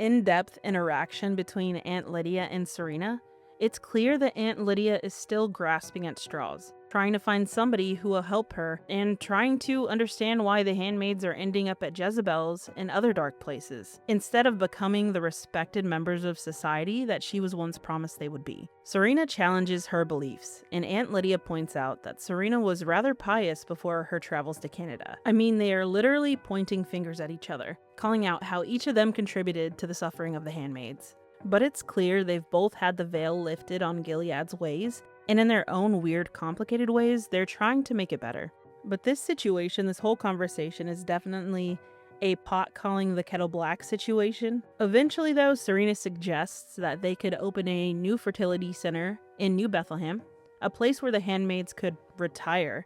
in-depth interaction between Aunt Lydia and Serena, it's clear that Aunt Lydia is still grasping at straws, trying to find somebody who will help her, and trying to understand why the handmaids are ending up at Jezebel's and other dark places, instead of becoming the respected members of society that she was once promised they would be. Serena challenges her beliefs, and Aunt Lydia points out that Serena was rather pious before her travels to Canada. I mean, they are literally pointing fingers at each other, calling out how each of them contributed to the suffering of the handmaids. But it's clear they've both had the veil lifted on Gilead's ways, and in their own weird, complicated ways, they're trying to make it better. But this situation, this whole conversation, is definitely a pot calling the kettle black situation. Eventually, though, Serena suggests that they could open a new fertility center in New Bethlehem, a place where the handmaids could retire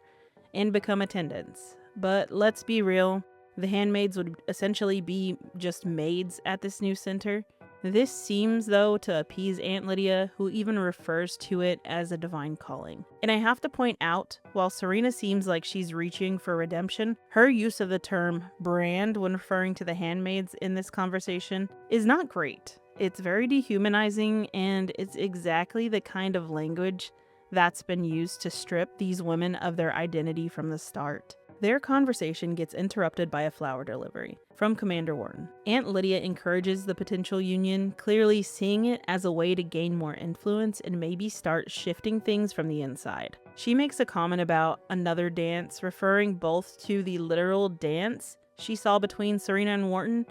and become attendants. But let's be real, the handmaids would essentially be just maids at this new center. This seems, though, to appease Aunt Lydia, who even refers to it as a divine calling. And I have to point out, while Serena seems like she's reaching for redemption, her use of the term brand when referring to the handmaids in this conversation is not great. It's very dehumanizing, and it's exactly the kind of language that's been used to strip these women of their identity from the start. Their conversation gets interrupted by a flower delivery from Commander Wharton. Aunt Lydia encourages the potential union, clearly seeing it as a way to gain more influence and maybe start shifting things from the inside. She makes a comment about another dance, referring both to the literal dance she saw between Serena and Wharton,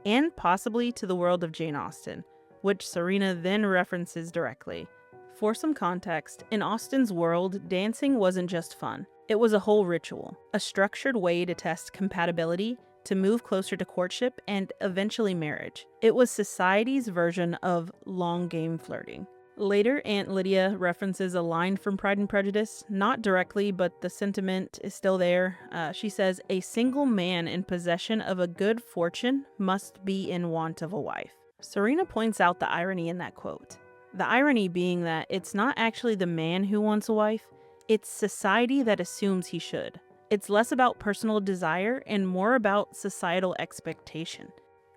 and possibly to the world of Jane Austen, which Serena then references directly. For some context, in Austen's world, dancing wasn't just fun. It was a whole ritual, a structured way to test compatibility, to move closer to courtship, and eventually marriage. It was society's version of long game flirting. Later, Aunt Lydia references a line from Pride and Prejudice, not directly, but the sentiment is still there. She says, "A single man in possession of a good fortune must be in want of a wife." Serena points out the irony in that quote. The irony being that it's not actually the man who wants a wife, it's society that assumes he should. It's less about personal desire and more about societal expectation.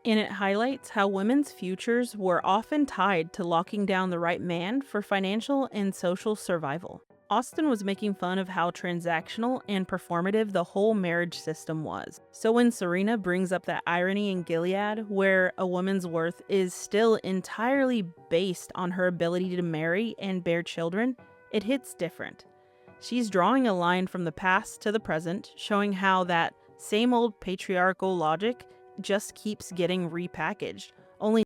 And it highlights how women's futures were often tied to locking down the right man for financial and social survival. Austen was making fun of how transactional and performative the whole marriage system was. So when Serena brings up that irony in Gilead, where a woman's worth is still entirely based on her ability to marry and bear children, it hits different. She's drawing a line from the past to the present, showing how that same old patriarchal logic just keeps getting repackaged,